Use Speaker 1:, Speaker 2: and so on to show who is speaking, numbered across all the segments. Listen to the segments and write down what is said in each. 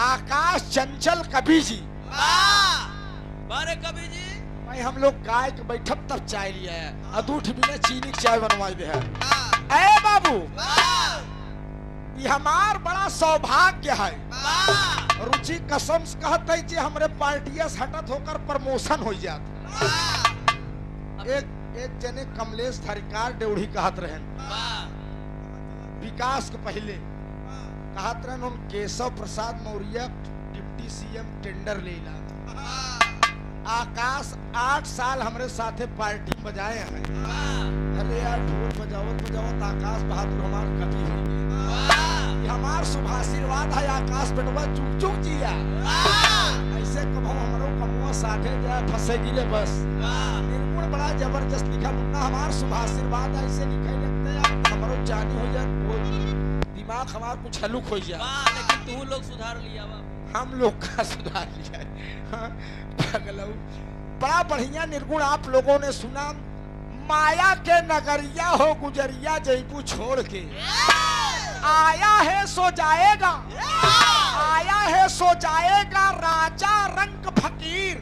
Speaker 1: आकाश चंचल कवि जी।
Speaker 2: बारे कवि जी
Speaker 1: भाई हम लोग गाय के बैठब तब चाय लिया है, अदूठ बिना चीनी की चाय बनवाई दे है। ए बाबू, ये हमार बड़ा सौभाग्य है। रुचि कसम से कहते हैं कि हमरे पार्टिया से हटत होकर प्रमोशन हो जाता। एक जने कमलेश धरिकार डेवढ़ी कहत रहन, विकास के पहले कहत रहन उन Keshav Prasad Maurya deputy CM tender ले ला। आकाश 8 साल हमरे साथे पार्टी में बजाए हैं। अरे यार ढोल बजावत बजावत आकाश बहादुर हमार कवि हो गए। हमार शुभाशीर्वाद है आकाश बेटवा, चुक चुक जिया। ऐसे कभो हमरो कमुआ साथे जाए फंसे गिले बस। निर्गुण बड़ा जबरदस्त लिखा मुन्ना, हमार शुभाशीर्वाद ऐसे लिखे लगते हैं हमरो जानी हो जाए, दिमाग हमार कुछ हलुक हो जाए।
Speaker 2: लेकिन तू लोग सुधार लिया बा।
Speaker 1: हम लोग का सुधार लिया है। बड़ा बढ़िया निर्गुण आप लोगों ने सुना। माया के नगरिया हो गुजरिया जयपू छोड़ के, आया है सो जाएगा, आया है सो जाएगा राजा रंग फकीर।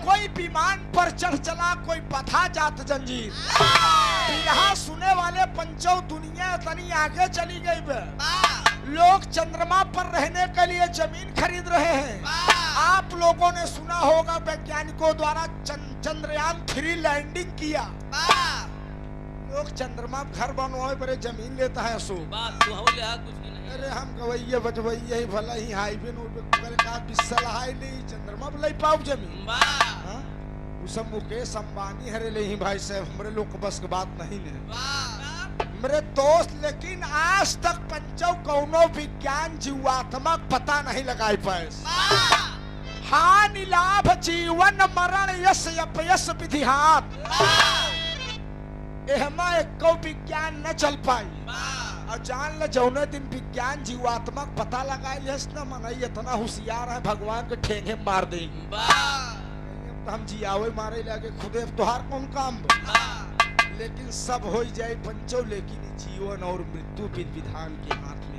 Speaker 1: कोई विमान पर चढ़ चला, कोई बधा जात जंजीर। बिरहा सुने वाले पंचों दुनिया तनी आगे चली गई। लोग चंद्रमा पर रहने के लिए जमीन खरीद रहे हैं। आप लोगों ने सुना होगा वैज्ञानिकों द्वारा चंद्रयान 3 लैंडिंग किया। लोग चंद्रमा घर बनवाए पर जमीन लेता है। सो अरे हम गवैये बजवैये ही भला ही हाईवे का बिस्सल हाई नहीं चंद्रमा पर ले पाओ जमीन। सब मुकेश अंबानी हरे ले ही भाई साहब, हमारे लोग बस की बात नहीं है मेरे दोस्त। लेकिन आज तक पंचों कौनो विज्ञान जीवात्मक पता नहीं लगाई पाए। हानि लाभ जीवन मरण यश अपयश विधिहात, एहमा एको विज्ञान न चल पाई। और जान ल जौने दिन विज्ञान जीवात्मक पता लगाई न मनई इतना होशियार है, भगवान के ठेंगे मार देंगे। तो हम जियावे मारे लगे खुदे तोहार कौन काम। लेकिन सब हो जाए पंचों, लेकिन जीवन और मृत्यु विधान के हाथ में।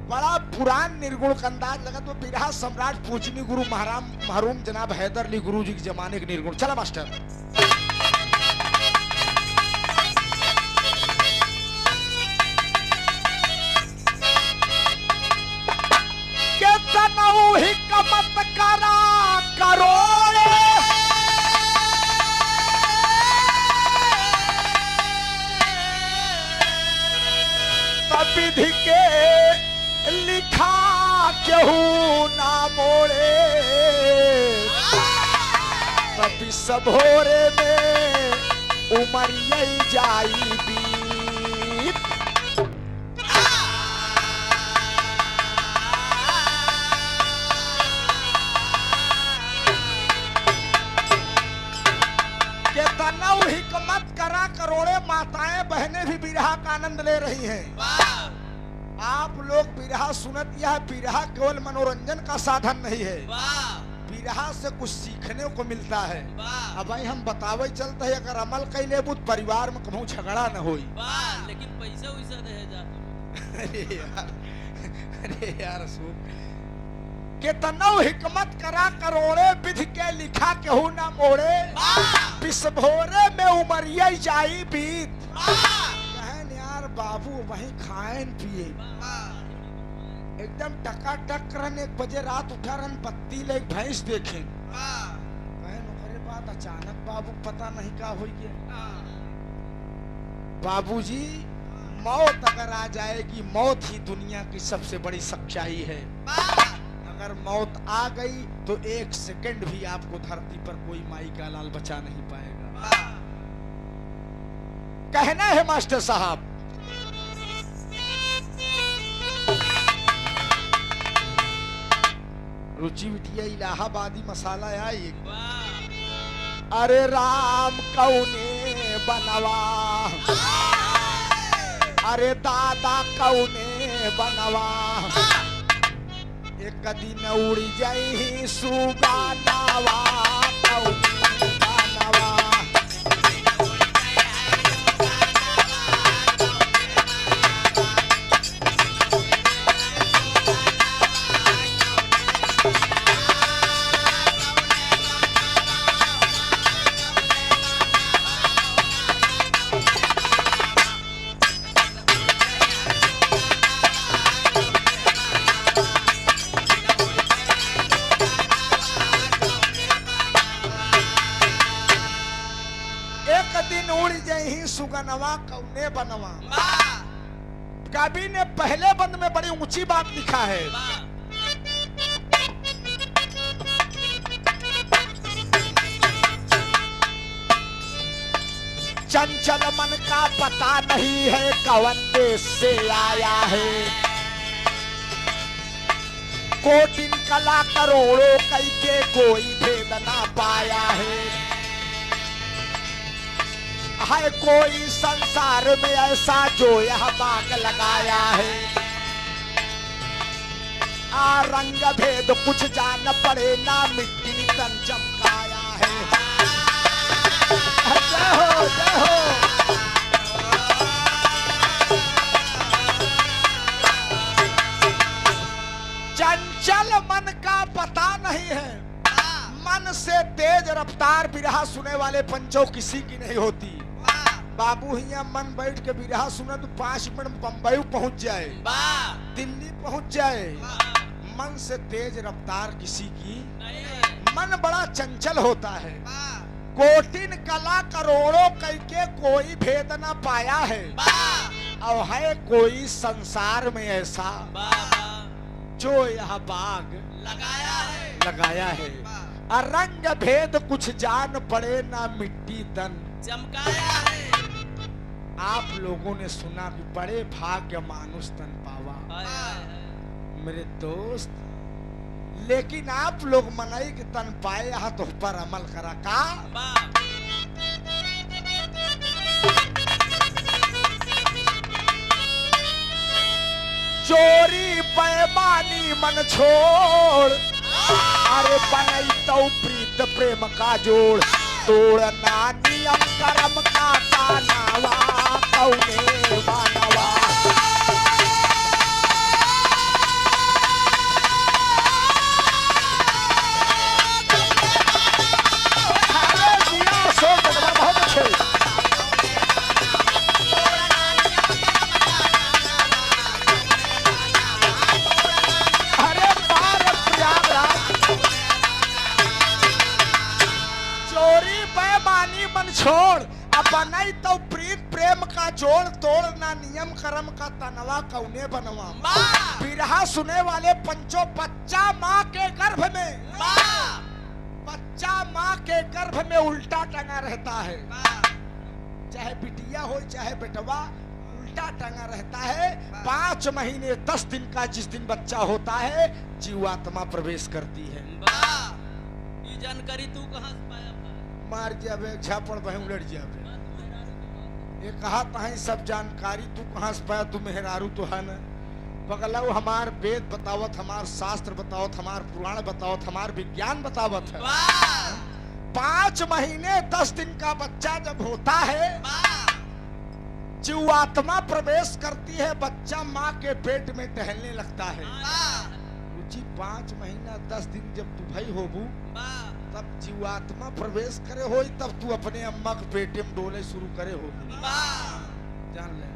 Speaker 1: बड़ा पुरान निर्गुण का अंदाज लगा तो बिरहा सम्राट पूजनी गुरु मरहूम जनाब हैदर अली गुरु जी के जमाने के निर्गुण। चला मास्टर। हिकमत करा करोड़े, विधि के लिखा केहू ना मोड़े। तभी सबोरे में उमरिया जाई बीत। केतना हिकमत करा करोड़े माताएं बहनें भी बिरहा का आनंद ले रही हैं। आप लोग बिरहा सुनत, यह बिरहा केवल मनोरंजन का साधन नहीं है, बिरहा से कुछ सीखने को मिलता है। अब भाई हम बतावे चलते हैं, अगर अमल कैले बुत परिवार में कहूँ झगड़ा न होई।
Speaker 2: लेकिन पैसा वैसा दे जा।
Speaker 1: अरे यार सुन, केतनो हिकमत करा करोड़े विधि के लिखा केहू ना मोड़े। बिस्भोरे में उमरिया जाई बीत। बाबू वहीं खाएं पिए एकदम टकाटक रन। 1 बजे रात उठा रन पत्ती ले भैंस देखें। बात अचानक बाबू पता नहीं क्या हो गया। बाबूजी मौत अगर आ जाएगी, मौत ही दुनिया की सबसे बड़ी सच्चाई है। अगर मौत आ गई तो 1 सेकंड भी आपको धरती पर कोई माई का लाल बचा नहीं पाएगा। कहना है मास्टर साहब, रुचि बिटिया इलाहाबादी मसाला आई। अरे राम कौने बनवा, अरे दादा कौने बनवा। एक दिन उड़ जाई सुगानावा कौने बनवा। बनवा कौने बनवा।
Speaker 2: वाह
Speaker 1: कवि ने पहले बंद में बड़ी ऊंची बात लिखा है।
Speaker 2: वाह
Speaker 1: चंचल मन का पता नहीं है कौन देश से आया है। कोटिन कला करोड़ों कई के कोई भेद ना पाया है। है कोई संसार में ऐसा जो यह बाग लगाया है। आ रंग भेद कुछ जान पड़े ना मिट्टी तन चमकाया है। जय हो जय हो। चंचल मन का पता नहीं है। मन से तेज रफ्तार बिरहा सुने वाले पंचों किसी की नहीं होती। बाबू हिया मन बैठ के बिरहा सुने तो 5 मिनट बंबई पहुंच जाए,
Speaker 2: वाह
Speaker 1: दिल्ली पहुंच जाए। मन से तेज रफ्तार किसी की
Speaker 2: नहीं
Speaker 1: मन बड़ा चंचल होता है। कोटिन कला करोड़ों कई के कोई भेद न पाया है।
Speaker 2: वाह
Speaker 1: और है कोई संसार में ऐसा
Speaker 2: वाह
Speaker 1: जो यह बाग
Speaker 2: लगाया है
Speaker 1: और रंग भेद कुछ जान पड़े ना मिट्टी तन
Speaker 2: चमकाया है।
Speaker 1: आप लोगों ने सुना कि बड़े भाग्य मानुष तन पावा
Speaker 2: हाय, हाय, हाय।
Speaker 1: मेरे दोस्त, लेकिन आप लोग मनाई कि तन पाए यहाँ तो पर अमल करा का।
Speaker 2: वाह
Speaker 1: चोरी बेईमानी मन छोड़, अरे बनई तो प्रीत प्रेम का जोड़। तोड़ना नियम कर्म का तानावा कौने मानवा। अरे दिया सो जगह बहुत अच्छे। अरे बार प्रयागराज चोरी बेईमानी मन छोड़, अब नहीं तो प्रीत प्रेम का जोड़। तोड़ना नियम कर्म का तनवा कौने बनवा।
Speaker 2: वाह
Speaker 1: बिरहा सुने वाले पंचों, बच्चा माँ के गर्भ में,
Speaker 2: वाह
Speaker 1: बच्चा माँ के गर्भ में उल्टा टंगा रहता है।
Speaker 2: वाह
Speaker 1: चाहे बिटिया हो चाहे बेटवा, उल्टा टंगा रहता है। 5 महीने 10 दिन का जिस दिन बच्चा होता है, जीवात्मा प्रवेश करती है।
Speaker 2: वाह ये जानकारी तू कहाँ से पाया था?
Speaker 1: मार जावे झापड़ बहे उलट जावे।
Speaker 2: बात मेहरारू की बात
Speaker 1: ये कहा तहा सब जानकारी तू कहाँ से पाया? तू मेहरारू तो है न। बगलऊ हमार वेद बतावत, हमार शास्त्र बतावत, हमार पुराण बतावत, हमार विज्ञान बतावत है।
Speaker 2: वाह
Speaker 1: 5 महीने 10 दिन का बच्चा जब होता है,
Speaker 2: वाह
Speaker 1: जीवात्मा प्रवेश करती है। बच्चा माँ के पेट में टहलने लगता है।
Speaker 2: वाह
Speaker 1: रुचि 5 महीना 10 दिन जब तू भाई होबू,
Speaker 2: वाह
Speaker 1: तब जीवात्मा प्रवेश करे हो, तब तू अपने अम्मा के पेटे में डोले शुरू करे हो।
Speaker 2: वाह
Speaker 1: जान ले।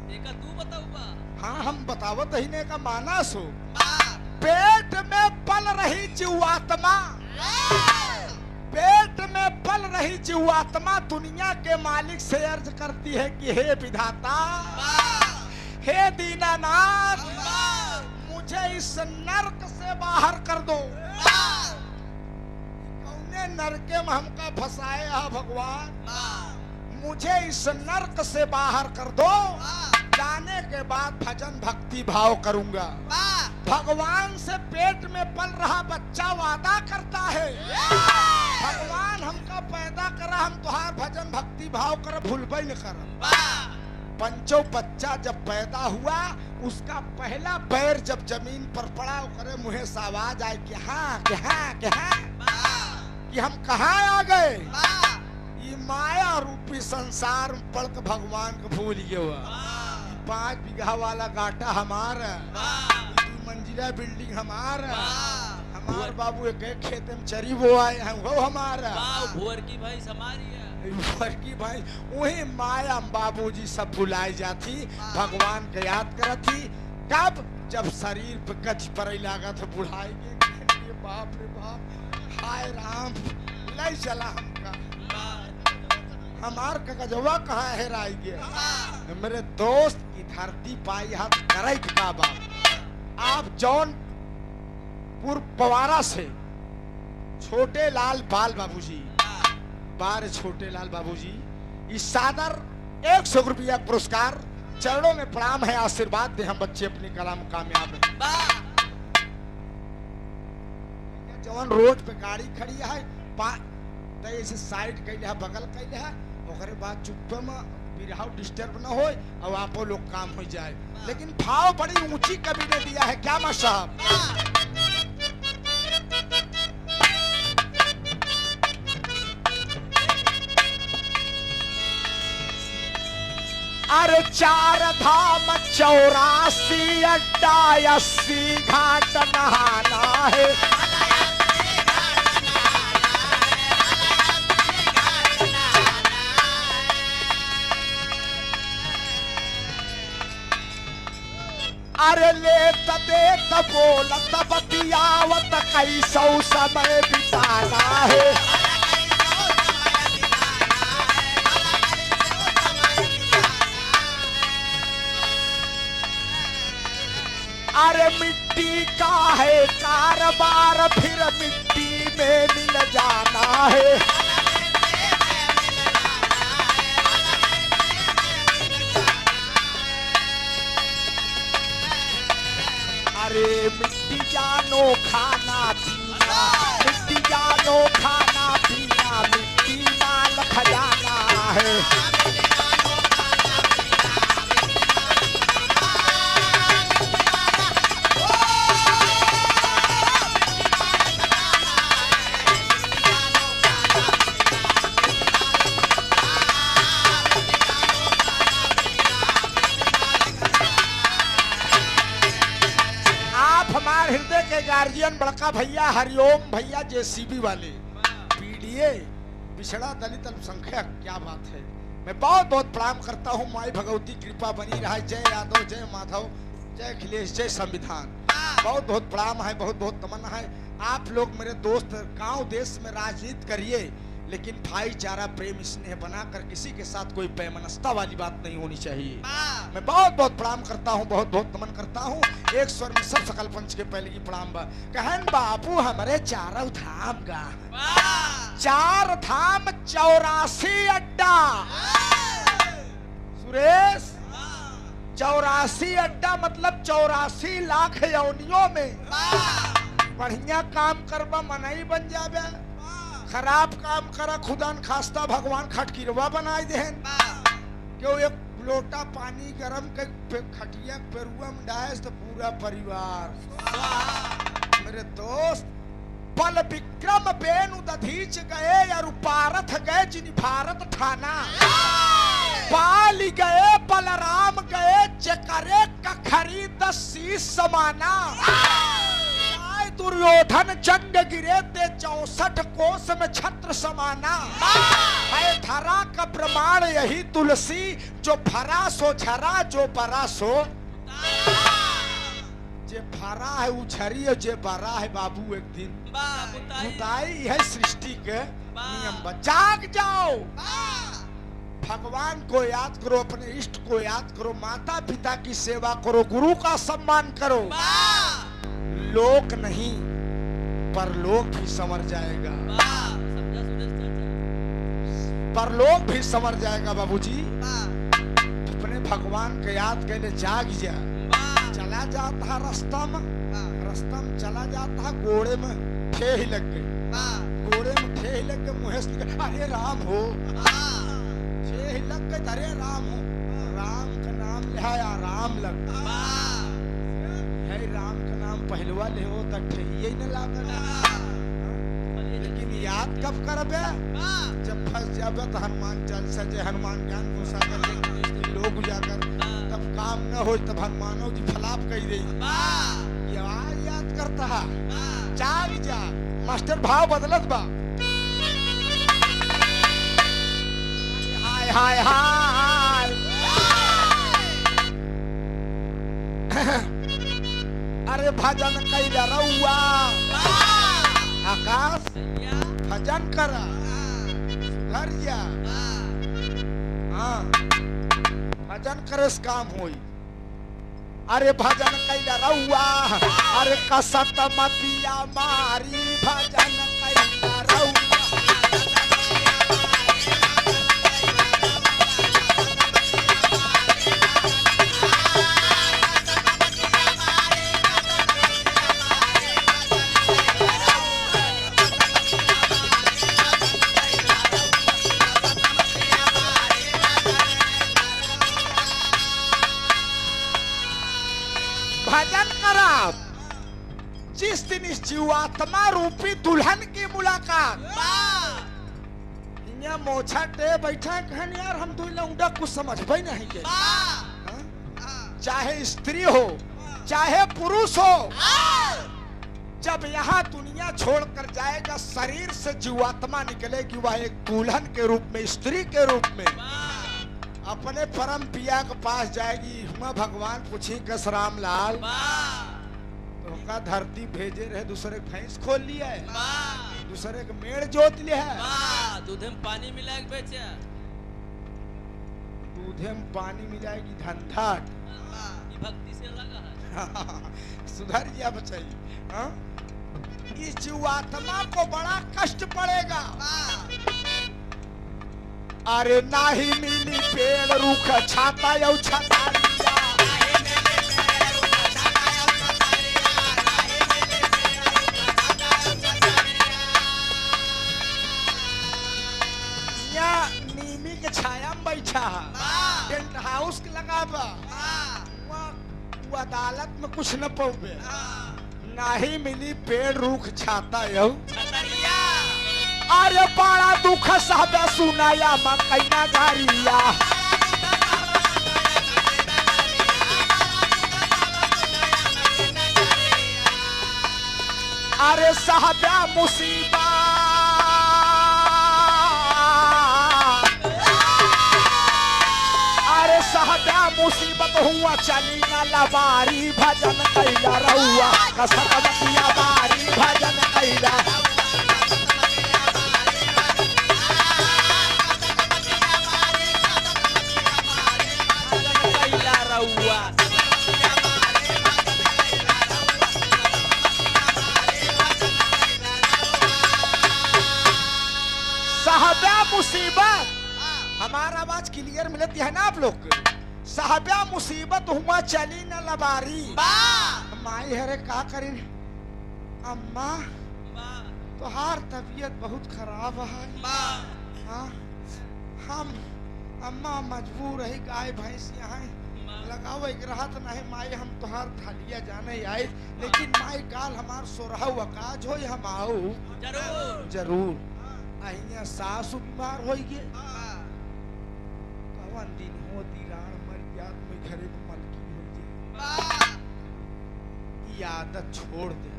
Speaker 2: देखा तू बताऊंगा।
Speaker 1: हाँ हम बतावत ही ने का मानस हो।
Speaker 2: वाह
Speaker 1: पेट में पल रही जीवात्मा, पेट में पल रही जीवात्मा दुनिया के मालिक से अर्ज करती है कि हे विधाता, हे दीनानाथ, मुझे इस नरक से बाहर कर दो। कौने नरके में हमका फंसाए है भगवान, मुझे इस नरक से बाहर कर दो। जाने के बाद भजन भक्ति भाव करूंगा। भगवान से पेट में पल रहा बच्चा वादा करता है, भगवान हमका पैदा करा, हम तुहार भजन भक्ति भाव कर भूलबे न कर। पंचो बच्चा जब पैदा हुआ, उसका पहला पैर जब जमीन पर पड़ा, करे मुहे से आवाज आए कि हाँ कि हाँ कि हाँ, कि हम कहाँ आ गए। ये माया रूपी संसार में पड़ के भगवान को भूल गए हुआ। 5 बीघा वाला गाटा हमारा, 2 मंजिला बिल्डिंग हमारा, हमार बाबू एक खेत में चरी वो आए हैं वो हमारा।
Speaker 2: भुअर की भाई समारी है,
Speaker 1: की भाई वही माया बाबूजी सब भुलाई जाती, भगवान के याद करती। कब? जब शरीर पे गच पर लगा था बुढ़ाई के, बाप रे बाप, हाय राम ले चला हमका। हमार कगजवा कहाँ हेराई गया। मेरे दोस्त की धरती पाई हाथ करे का बाप। आप जौनपुर पवारा से छोटे लाल बाल बाबूजी, बार छोटे लाल बाबूजी, इस सादर 100 रुपया पुरस्कार, चरणों में प्रणाम है, आशीर्वाद दे हम बच्चे अपनी कला में कामयाब है। जवन रोड पे गाड़ी खड़ी है तो ऐसे साइड कैले है, बगल कैले है, ओकरे बाद चुप्पे में बिरहाव डिस्टर्ब ना होए और आपो लोग काम हो जाए। लेकिन भाव बड़ी ऊंची कवि ने दिया है, क्या मास्टर साहब? अरे 4 धाम 84 अड्डा 80 घाट नहाना है। अरे लेत देत बोलत बतियावत कैसौ समय बिताना है। अरे मिट्टी का है कारोबार, फिर मिट्टी में मिल जाना है। अरे मिट्टी जानो खाना पीना, मिट्टी जानो खाना पीना, मिट्टी माल खजाना है। हृदय के गार्जियन बड़का भैया हरिओम भैया, जेसीबी वाले, पीडीए पिछड़ा दलित अल्पसंख्यक, क्या बात है। मैं बहुत बहुत प्रणाम करता हूँ। माई भगवती कृपा बनी रहा। जय यादव, जय माधव, जय अखिलेश, जय संविधान। बहुत बहुत प्रणाम है, बहुत बहुत तमन्ना है। आप लोग मेरे दोस्त गांव देश में राजनीति करिए, लेकिन भाईचारा प्रेम स्नेह बनाकर किसी के साथ कोई पैमनस्ता वाली बात नहीं होनी चाहिए। मैं बहुत बहुत प्रणाम करता हूँ, बहुत बहुत नमन करता हूँ। एक स्वर में सब सकल पंच के पहले की प्रणाम बा। कहन बापू हमारे 4 धाम का 4 धाम 84 अड्डा। सुरेश 84 अड्डा मतलब 84 लाख योनियों में बढ़िया काम करबा मनाई बन जाबे। खराब काम करा खुदा न खास्ता भगवान खटकिरवा बनाए देहन। क्यों एक लोटा पानी गरम के खटिया पेरुआ में डायस तो पूरा परिवार। मेरे दोस्त बल विक्रम बेनु दधीच गए और पारथ गए जिन भारत ठाना। पाली गए बलराम गए जकरे कखरी 10 शीश समाना। दुर्योधन जंग गिरे ते 64 कोस में छत्र समाना। है धरा का प्रमाण यही तुलसी, जो भरा सो झरा, जो बरा सो। जे भरा है उछरी और जे बरा है बाबू एक दिन बुताई है। सृष्टि के नियम जाग जाओ। भगवान को याद करो, अपने इष्ट को याद करो, माता पिता की सेवा करो, गुरु का सम्मान करो। लोक नहीं परलोक भी संवर जाएगा। परलोक भी संवर जाएगा बाबूजी। अपने भगवान के याद के जाग जा। चला जाता है रास्ता में चला जाता है, घोड़े में ठेह लग गई। घोड़े में ठेह लग गए, मुँह से अरे राम हो। ठेह लग गए, अरे राम हो। राम का नाम लिया राम लग। राम का नाम पहलवा ले हो तो ठहिए न लागल। लेकिन याद कब करबे? जब फंस जाबे तो हनुमान चालीसा जय हनुमान ज्ञान घोषा कर लोग उजागर, तब काम न हो तब हनुमानो जी फलाप कह दे। याद करता है। जाग जा मास्टर, भाव बदलत बा। हाय हाय हाय अरे भजन कैला रउआ आकाश, भजन करा सुधर जा। हाँ भजन करस काम होई। अरे भजन कैला रउआ अरे कसत मतिया मारी भजन कैला रउआ। भजन करा जिस दिन इस जीवात्मा रूपी दुल्हन की मुलाकात। यहाँ मोछा टे बैठा कहन यार हम दुई लौंडा कुछ समझ भाई नहीं के। चाहे स्त्री हो चाहे पुरुष हो, जब यहाँ दुनिया छोड़कर जाएगा शरीर से जीवात्मा निकलेगी, वह एक दुल्हन के रूप में स्त्री के रूप में अपने परम पिया के पास जाएगी। हुआ भगवान पूछी कस राम लाल तो का धरती भेजे रहे, दूसरे भैंस खोल लिया है, दूसरे के मेड़ जोत लिया है।
Speaker 2: दूध में पानी मिला के बेचा,
Speaker 1: दूधे में पानी मिलाएगी धंधा।
Speaker 2: ये भक्ति से लगा है।
Speaker 1: सुधर गया बच्चाई। हाँ? इस जीवात्मा को बड़ा कष्ट पड़ेगा। अरे नाही मिली पेड़ रूख छाता यौ छतारिया। यहाँ नीमी के छाया में बैठा टेंट हाउस के लगा बा, वो अदालत में कुछ न पौबे। नाही मिली पेड़ रूख छाता यौ। अरे बड़ा दुख साहब सुनाया मकैना गारिया। अरे साहबा मुसीबत, अरे साहबा मुसीबत हुआ चली ना लबारी भजन कैला रहुआ। कसमतिया बारी भजन कैला। साहबा मुसीबत, हमारा आवाज क्लियर मिलती है ना आप लोग को? साहबा मुसीबत हुआ चली न लबारी। माई हरे का करी अम्मा तोहार तबीयत बहुत खराब है। हाँ हम अम्मा मजबूर है, गाय भैंस यहाँ लगावे रहा तो नहीं माई हम तोहार थालिया जाने आए, लेकिन माई काल हमार सोरहा काज हो हम आओ
Speaker 2: जरूर
Speaker 1: जरूर। अहिया सासु बीमार हो गए, कवन दिन हो दीरान मर गया में घरे में मलकी हो जाए। ये आदत छोड़ दे।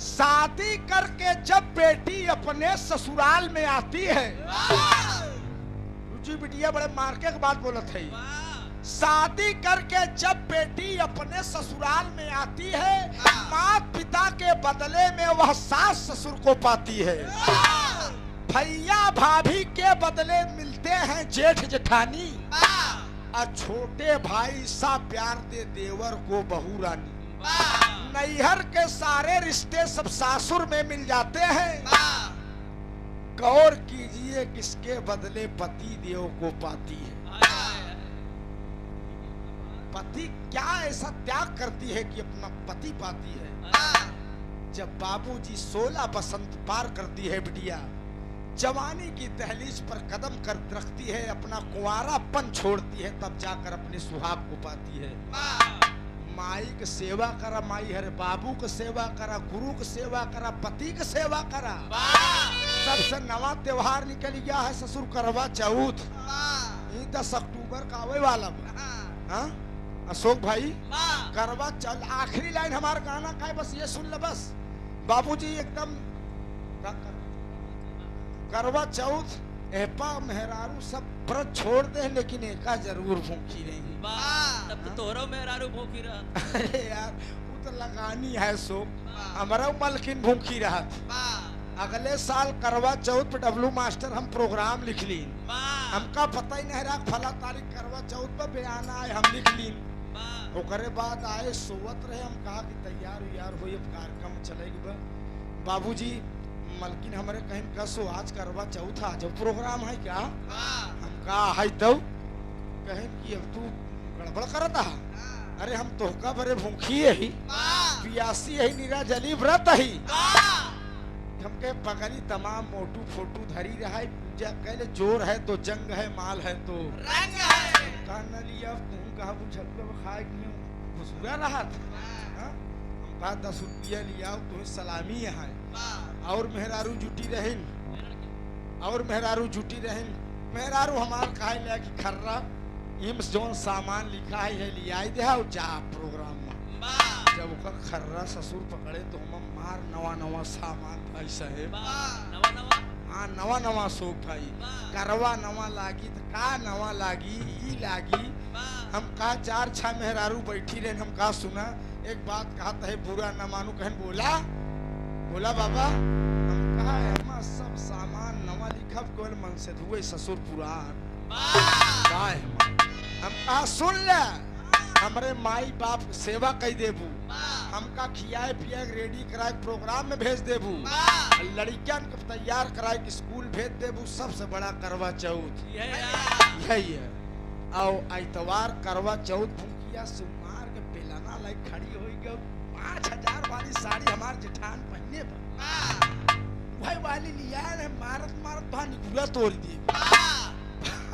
Speaker 1: शादी करके जब बेटी अपने ससुराल में आती है, रुचि बिटिया बड़े मार्के के बात बोलत है। शादी करके जब बेटी अपने ससुराल में आती है, माँ पिता के बदले में वह सास ससुर को पाती है। भैया भाभी के बदले मिलते हैं जेठ जेठानी, और छोटे भाई सा प्यार दे देवर को बहू रानी। नैहर के सारे रिश्ते सब सासुर में मिल जाते हैं। गौर कीजिए किसके बदले पति देव को पाती है। पति क्या ऐसा त्याग करती है कि अपना पति पाती है। जब बाबूजी 16 बसंत पार करती है बिटिया, जवानी की दहलीज पर कदम कर रखती है, अपना कुंवारापन छोड़ती है, तब जाकर अपने सुहाग को पाती है। माई की सेवा करा, माई हरे बाबू की सेवा करा, गुरु की सेवा करा, पति की सेवा करा। सबसे नवा त्योहार निकल गया है ससुर करवा चौथ, 10 अक्टूबर का आवे वाला। हाँ अशोक भाई करवा चल आखिरी लाइन हमारा गाना का है, बस ये सुन ले बस। बाबूजी एकदम करवा चौथ एपा मेहरारू सब व्रत छोड़ दे, लेकिन एका जरूर भूखी नहीं।
Speaker 2: तब तो तोहरो मेहरारू भूखी रहा।
Speaker 1: अरे यार वो तो लगानी है सो, हमारा मलकिन भूखी रहा। अगले साल करवा चौथ पे डब्लू मास्टर हम प्रोग्राम लिख ली।
Speaker 2: वाह
Speaker 1: हमका पता ही नहीं रहा फला तारीख करवा चौथ पे बयान आए, हम लिख ली।
Speaker 2: वाह
Speaker 1: ओकरे बाद आए सोवत रहे, हम कहा कि तैयार उयार हो, अब कार्यक्रम चलेगी बा। बाबूजी मलकिन हमारे कहीं कसो आज करवा चौथ आ जब प्रोग्राम है क्या?
Speaker 2: वाह
Speaker 1: हम कहा है तो कहें कि अब तू गड़बड़ करता है। अरे हम तोहका बरे भूखी ही पियासी है, निरा जली व्रत ही। हमके पगली तमाम मोटू फोटू धरी रहा है, पूजा कैले जोर है तो जंग है, माल है तो
Speaker 2: रंग है।
Speaker 1: कान लिया तुम कहा बुझल खाए क्यों खुशबुआ रहा था। हाँ? हम कहा 10 रुपया लिया तुम्हें सलामी है। और मेहरारू जुटी रहिन, और मेहरारू जुटी रहिन। मेहरारू हमार कहा लिया कि खर्रा इम्स जोन सामान लिखा है लिया दे और जा प्रोग्राम में। जब ओकर खर्रा ससुर पकड़े तो हम मार नवा सामान भाई साहेब।
Speaker 2: नवा नवा
Speaker 1: हाँ नवा सोख भाई, करवा नवा लागी तो का नवा लागी ई लागी। हम कहा 4-6 मेहरारू बैठी रहे, हम कहा सुना एक बात कहा है बुरा न मानू। कहन बोला बाबा। हम कहा एमा सब सामान नवा लिखब केवल मन से धुए ससुर पुराण। हम कहा सुन ले, हमरे माई बाप सेवा कई देबू, हमका खियाए पियाए रेडी कराए प्रोग्राम में भेज देबू, लड़कियन को तैयार कराए के स्कूल भेज देबू। सबसे बड़ा करवा चौथ यही है। और इतवार करवा चौथ भूखिया सुमार के बेलाना लाई खड़ी होई गई 5000 वाली साड़ी हमार जेठान पहने भाई वाली लिया है, मारत तो निकुला तोड़ दी।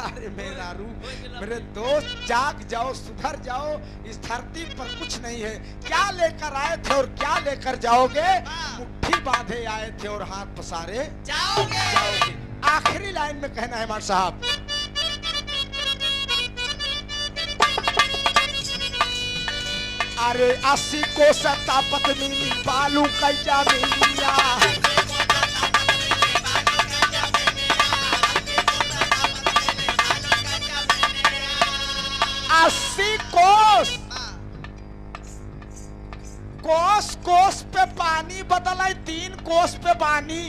Speaker 1: अरे मेहरारू मेरे दोस्त जाग जाओ, सुधर जाओ, इस धरती पर कुछ नहीं है। क्या लेकर आए थे और क्या लेकर जाओगे? मुट्ठी बांधे आए थे और हाथ पसारे जाओगे। आखिरी लाइन में कहना है मार साहब, अरे 80 को सत्ता पत्नी बालू कैजा मिलिया, 80 कोस पे पानी बदला, 3 कोस पे पानी।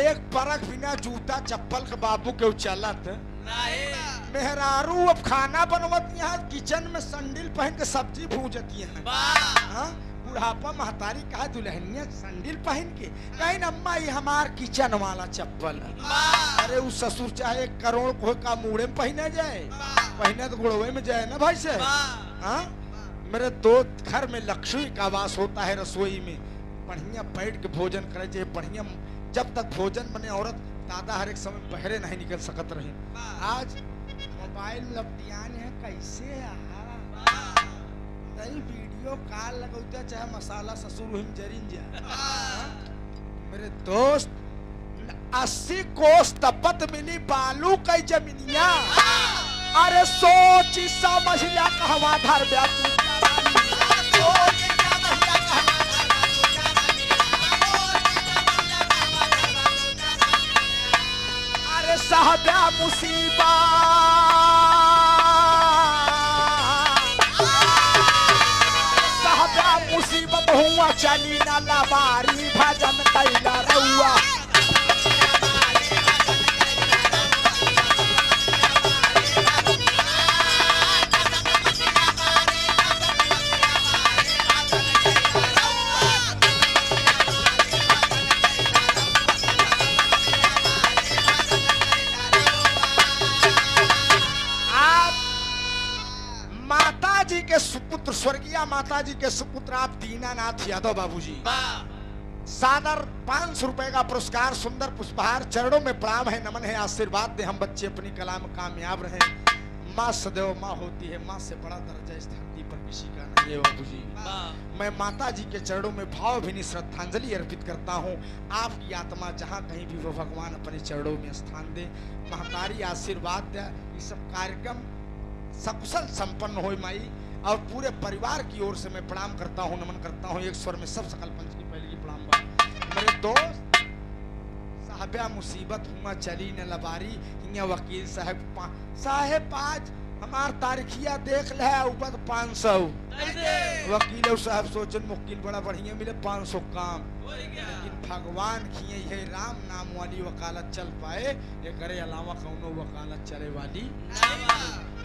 Speaker 1: एक परख बिना जूता चप्पल के बाबू के चलत मेहरारू अब खाना बनवती है, किचन में संडिल पहन के सब्जी भूजती है। बुढ़ापा महतारी कहा दुल्हनिया संडिल पहन के, कहीं अम्मा ये हमार किचन वाला चप्पल है। अरे उस ससुर चाहे 1 करोड़ को का मुड़े में पहने जाए, पहने तो गुड़वे में जाए ना भाई से। हाँ मेरे दोस्त घर में लक्ष्मी का वास होता है, रसोई में बढ़िया बैठ के भोजन करे चाहिए। बढ़िया जब तक भोजन बने औरत दादा हर एक समय बहरे नहीं निकल सकत रही। आज मोबाइल लपटियान है कैसे नहीं वीडियो कॉल लगौता चाहे मसाला ससुर हिम जरिन जा। मेरे दोस्त 80 कोस तपत मिली बालू कई जमीनिया। अरे सोच समझ लिया कहवा धर ब्या साहब्या मुसीबत, साहब्या मुसीबत हुआ चली ना लबारी भजन कैला रहुआ। सुपुत्र स्वर्गीय माता जी के सुपुत्र आप दीनानाथ यादव बाबूजी, सादर 500 रुपए का पुरस्कार, सुंदर पुष्पहार, चरणों में प्रणाम है, नमन है, आशीर्वाद दे हम बच्चे अपनी कला में कामयाब रहे। माँ सदैव माँ होती है, माँ से बड़ा दर्जा इस धरती पर किसी का नहीं है बाबूजी। मैं माता जी के चरणों में भावभीनी श्रद्धांजलि अर्पित करता हूँ। आपकी आत्मा जहाँ कहीं भी वो भगवान अपने चरणों में स्थान दे, महतारी आशीर्वाद दे, ये सब कार्यक्रम सकुशल संपन्न हो माई। और पूरे परिवार की ओर से मैं प्रणाम करता हूँ, नमन करता हूँ। एक स्वर में सब सकल पंच की पहले की प्रणाम बा। मेरे दोस्त साहब्या मुसीबत हुआ चली न लबारी, वकील साहब आज हमार तारीखिया देख ले ऊपर 500। वकील साहब सोचन मुक्किल बड़ा बढ़िया मिले 500 काम, लेकिन भगवान खिए है राम नाम वाली वकालत चल पाए, एकरे अलावा कौनो वकालत चले वाली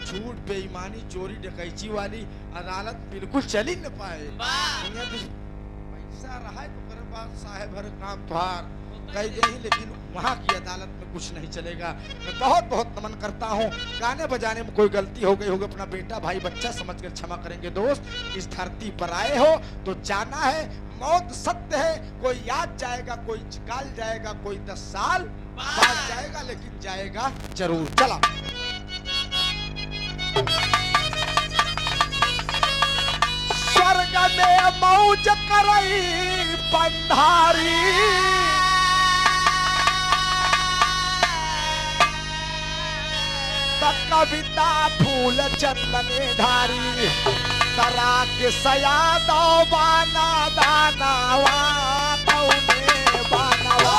Speaker 1: झूठ बेईमानी चोरी डकैती वाली अदालत बिल्कुल चल ही न पाए। यहाँ तो पैसा रहा है तो करे बात साहेब हर काम पार कह दे, लेकिन वहाँ की अदालत में कुछ नहीं चलेगा। मैं बहुत बहुत नमन करता हूँ। गाने बजाने में कोई गलती हो गई होगी, अपना बेटा भाई बच्चा समझकर क्षमा करेंगे दोस्त। इस धरती पर आए हो तो जाना है, मौत सत्य है। कोई याद जाएगा, कोई काल जाएगा, कोई 10 साल बाद जाएगा, लेकिन जाएगा जरूर। चला स्वर्ग में मौज करई पंधारी, कविता फूल चंदने धारी, तरा के सयादो बाना दानावा कौने बानवा।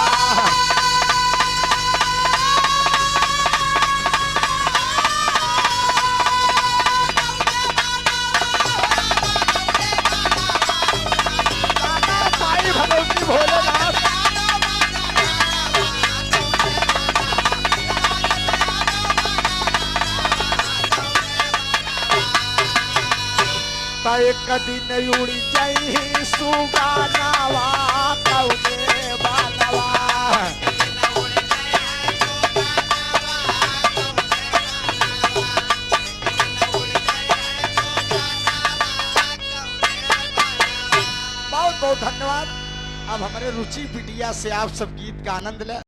Speaker 1: भाई भगवती भोलेनाथ एक दिन उड़ी जाई सुगानावा कौने बानवा। बहुत बहुत धन्यवाद। अब हमारे रुचि बिटिया से आप सब गीत का आनंद लें।